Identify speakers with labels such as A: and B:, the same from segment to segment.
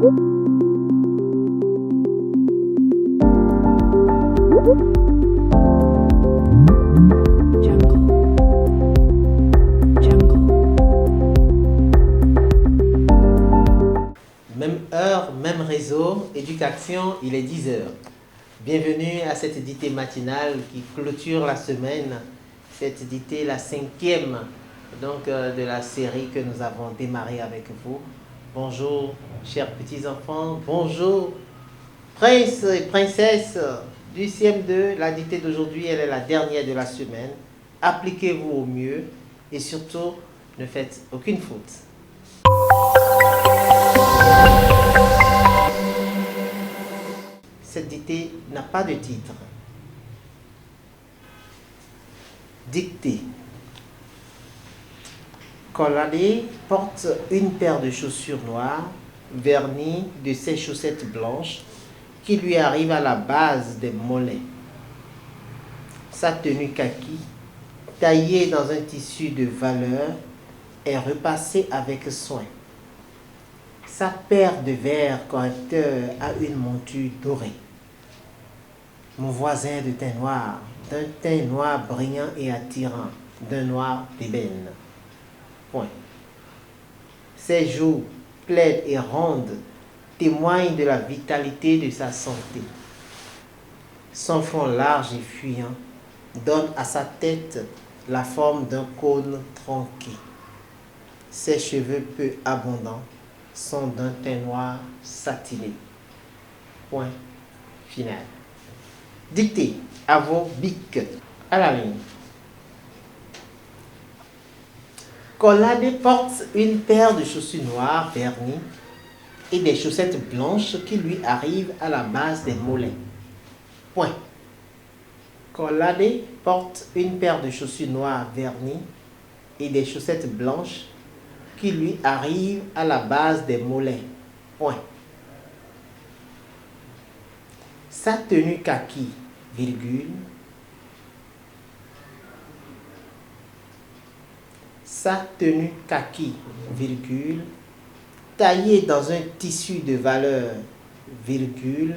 A: Même heure, même réseau, éducation, il est 10 heures. Bienvenue à cette dictée matinale qui clôture la semaine. Cette dictée, la cinquième de la série que nous avons démarré avec vous. Bonjour, chers petits-enfants. Bonjour, princes et princesses du CM2. La dictée d'aujourd'hui, elle est la dernière de la semaine. Appliquez-vous au mieux et surtout, ne faites aucune faute. Cette dictée n'a pas de titre. Dictée. Koladé porte une paire de chaussures noires vernies de ses chaussettes blanches qui lui arrivent à la base des mollets. Sa tenue kaki, taillée dans un tissu de valeur, est repassée avec soin. Sa paire de verres correcteurs a une monture dorée. Mon voisin de teint noir, d'un teint noir brillant et attirant, d'un noir d'ébène. Point. Ses joues pleines et rondes témoignent de la vitalité de sa santé. Son front large et fuyant donne à sa tête la forme d'un cône tronqué. Ses cheveux peu abondants sont d'un teint noir satiné. Point final. Dictée à vos bics. À la ligne. Koladé porte une paire de chaussures noires vernies et des chaussettes blanches qui lui arrivent à la base des mollets. Point. Koladé porte une paire de chaussures noires vernies et des chaussettes blanches qui lui arrivent à la base des mollets. Point. Sa tenue kaki, virgule. Sa tenue kaki, virgule, taillée dans un tissu de valeur, virgule,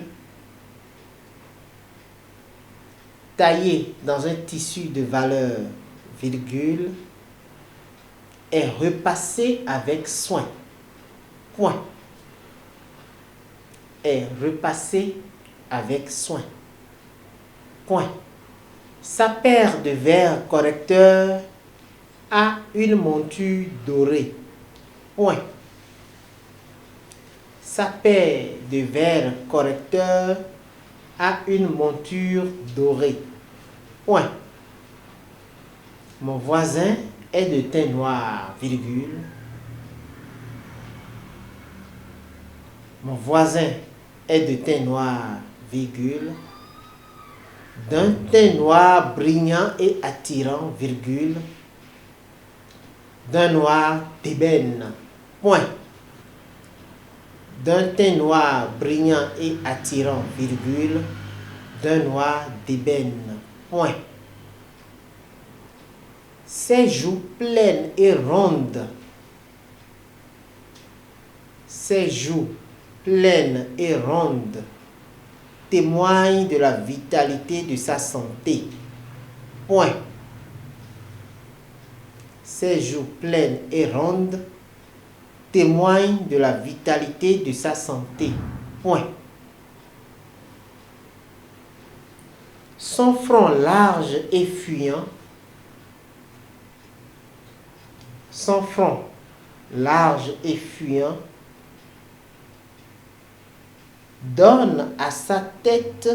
A: taillée dans un tissu de valeur, virgule, est repassée avec soin. Point. Est repassée avec soin. Point. Sa paire de verres correcteurs a une monture dorée. Point. Sa paire de verres correcteurs a une monture dorée. Point. Mon voisin est de teint noir, virgule. Mon voisin est de teint noir, virgule. D'un teint noir brillant et attirant, virgule. D'un noir d'ébène. Point. D'un teint noir brillant et attirant, virgule. D'un noir d'ébène. Point. Ses joues pleines et rondes. Ses joues pleines et rondes témoignent de la vitalité de sa santé. Point. Ses joues pleines et rondes témoignent de la vitalité de sa santé. Point. Son front large et fuyant. Son front large et fuyant donne à sa tête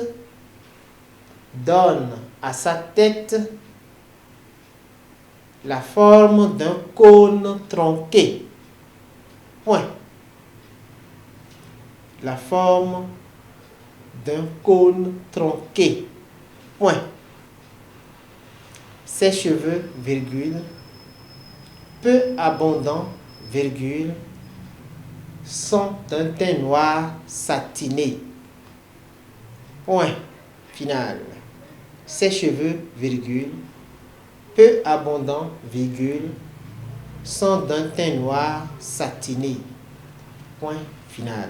A: la forme d'un cône tronqué. Point. La forme d'un cône tronqué. Point. Ses cheveux, virgule, peu abondants, virgule, sont d'un teint noir satiné. Point final. Ses cheveux, virgule, peu abondants, virgule, sont d'un teint noir satiné. Point final.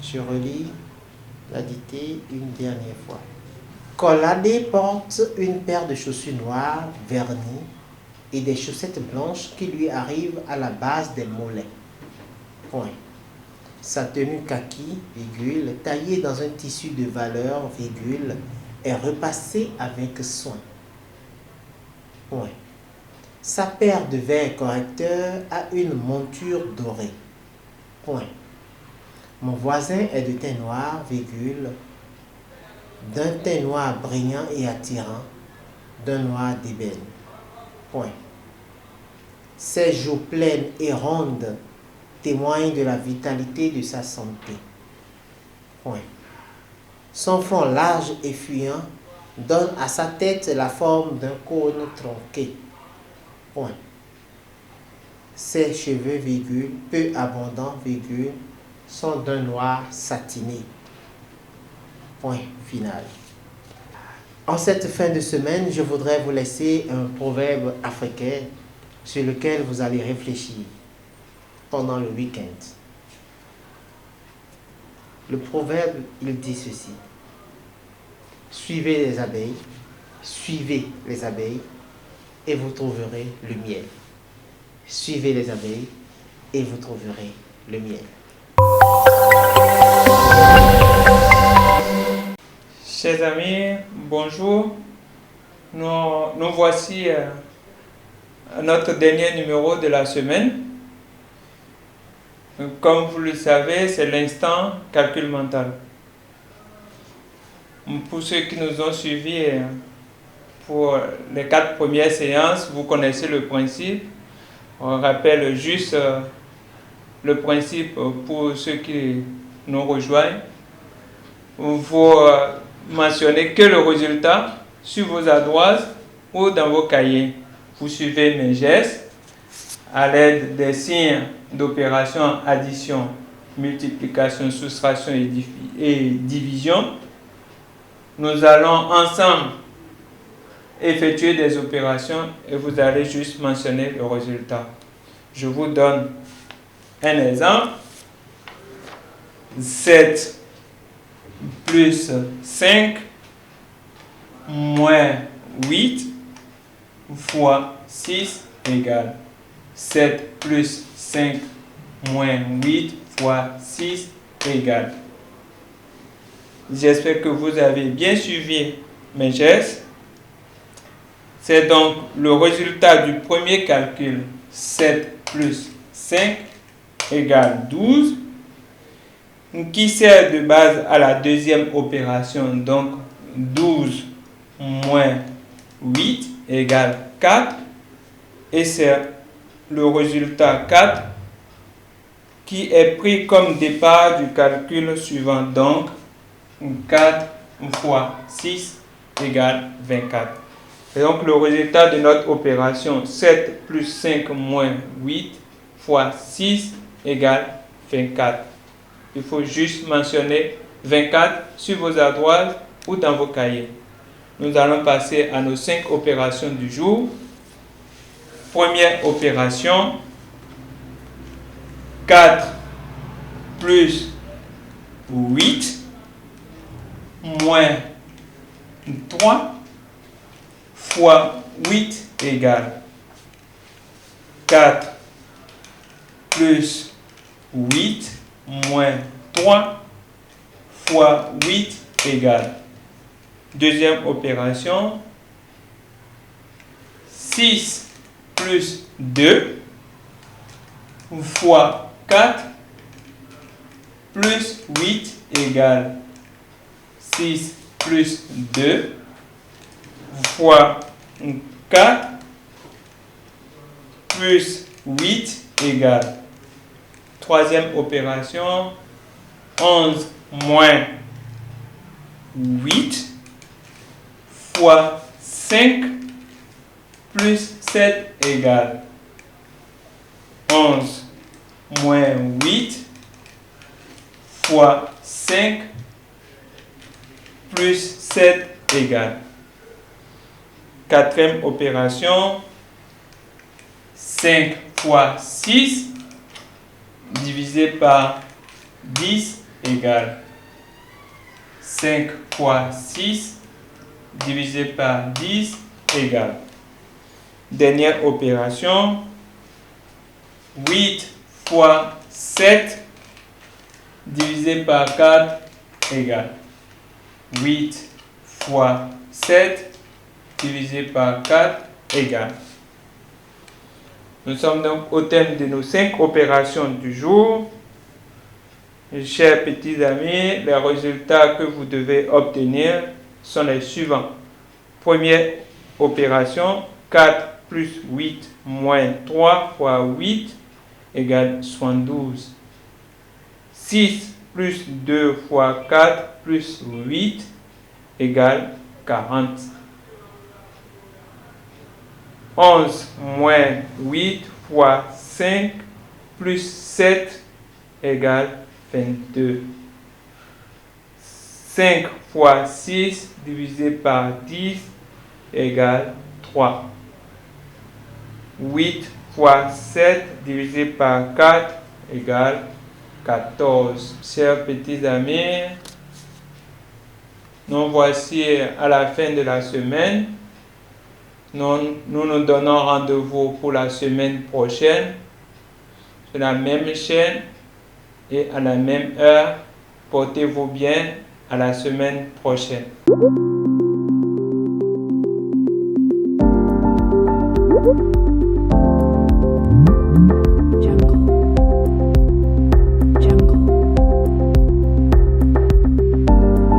A: Je relis la dictée une dernière fois. Colladé porte une paire de chaussures noires vernies et des chaussettes blanches qui lui arrivent à la base des mollets. Point. Sa tenue kaki, virgule, taillée dans un tissu de valeur, virgule, est repassée avec soin. Point. Sa paire de verres correcteurs a une monture dorée. Point. Mon voisin est de teint noir, virgule, d'un teint noir brillant et attirant, d'un noir d'ébène. Point. Ses joues pleines et rondes témoignent de la vitalité de sa santé. Point. Son front large et fuyant donne à sa tête la forme d'un cône tronqué. Point. Ses cheveux, virgule, peu abondants, virgule, sont d'un noir satiné. Point final. En cette fin de semaine, je voudrais vous laisser un proverbe africain sur lequel vous allez réfléchir pendant le week-end. Le proverbe, il dit ceci. Suivez les abeilles et vous trouverez le miel. Suivez les abeilles et vous trouverez le miel.
B: Chers amis, bonjour. Nous voici à notre dernier numéro de la semaine. Comme vous le savez, c'est l'instant calcul mental. Pour ceux qui nous ont suivis pour les 4 premières séances, vous connaissez le principe. On rappelle juste le principe pour ceux qui nous rejoignent. Vous mentionnez que le résultat sur vos ardoises ou dans vos cahiers. Vous suivez mes gestes à l'aide des signes d'opération addition, multiplication, soustraction et division. Nous allons ensemble effectuer des opérations et vous allez juste mentionner le résultat. Je vous donne un exemple. 7 plus 5 moins 8 fois 6 égale 7 plus 5 moins 8 fois 6 égale. J'espère que vous avez bien suivi mes gestes. C'est donc le résultat du premier calcul. 7 plus 5 égale 12. Qui sert de base à la deuxième opération. Donc 12 moins 8 égale 4. Et c'est le résultat 4 qui est pris comme départ du calcul suivant. Donc 4 fois 6 égale 24. Et donc le résultat de notre opération 7 plus 5 moins 8 fois 6 égale 24. Il faut juste mentionner 24 sur vos ardoises ou dans vos cahiers. Nous allons passer à nos 5 opérations du jour. Première opération, 4 plus 8 moins 3 fois 8 égale 4 plus 8 moins 3 fois 8 égale. Deuxième opération, 6 plus 2 fois 4 plus 8 égale 6 plus 2 fois 4 plus 8 égale. Troisième opération, 11 moins 8 fois 5 plus 7 égale 11 moins 8 fois 5 plus 7 égale. Quatrième opération, 5 fois 6 divisé par 10 égale 5 fois 6 divisé par 10 égale. Dernière opération, 8 fois 7 divisé par 4 égale 8 fois 7 divisé par 4 égale. Nous sommes donc au thème de nos 5 opérations du jour. Chers petits amis, les résultats que vous devez obtenir sont les suivants. Première opération, 4 plus 8 moins 3 fois 8 égale 72. 6 plus 2 fois 4 plus 8 égale 40. 11 moins 8 fois 5 plus 7 égale 22. 5 fois 6 divisé par 10 égale 3. 8 fois 7 divisé par 4 égale 14. Chers petits amis, nous voici à la fin de la semaine. Nous nous donnons rendez-vous pour la semaine prochaine sur la même chaîne et à la même heure. Portez-vous bien, à la semaine prochaine.